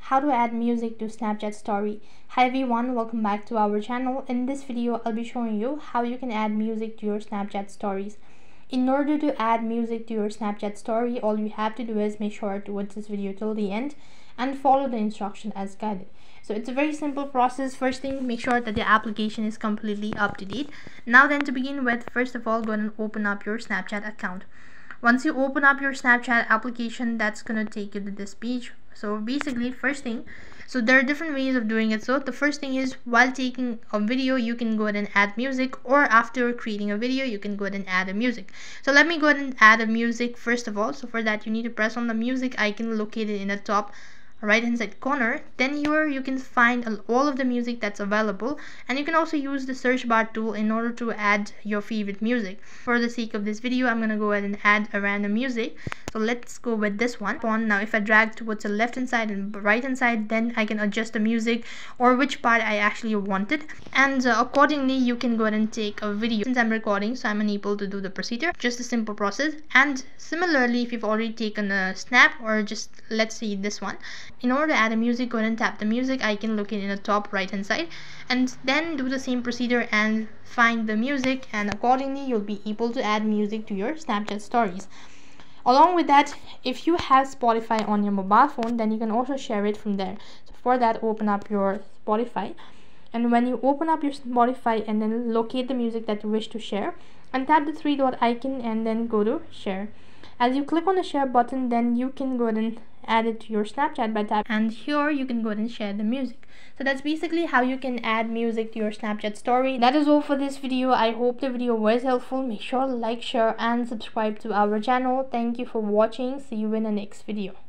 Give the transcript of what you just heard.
how to add music to Snapchat story. Hi everyone, welcome back to our channel. In this video I'll be showing you how you can add music to your Snapchat stories. In order to add music to your Snapchat story, all you have to do is make sure to watch this video till the end and follow the instruction as guided. So it's a very simple process. First thing, make sure that the application is completely up to date. Now then, to begin with, first of all, go ahead and open up your Snapchat account. Once you open up your Snapchat application, that's gonna take you to this page. So basically, first thing, so there are different ways of doing it. So the first thing is, while taking a video, you can go ahead and add music, or after creating a video, you can go ahead and add a music. So let me go ahead and add a music first of all. So for that, you need to press on the music icon located in the top right hand side corner. Then here you can find all of the music that's available, and you can also use the search bar tool in order to add your favorite music. For the sake of this video, I'm gonna go ahead and add a random music. So let's go with this one. Now if I drag towards the left hand side and right hand side, then I can adjust the music or which part I actually wanted, and accordingly you can go ahead and take a video. Since I'm recording, so I'm unable to do the procedure, just a simple process. And similarly, if you've already taken a snap, or just let's say this one, in order to add a music, go ahead and tap the music icon located in the top right hand side, and then do the same procedure and find the music, and accordingly you'll be able to add music to your Snapchat stories. Along with that, if you have Spotify on your mobile phone, then you can also share it from there. So for that, open up your Spotify, and when you open up your Spotify and then locate the music that you wish to share, and tap the three dot icon and then go to share. As you click on the share button, then you can go ahead and add it to your Snapchat by tap, and here you can go ahead and share the music. So that's basically how you can add music to your Snapchat story. That is all for this video. I hope the video was helpful. Make sure to like, share and subscribe to our channel. Thank you for watching. See you in the next video.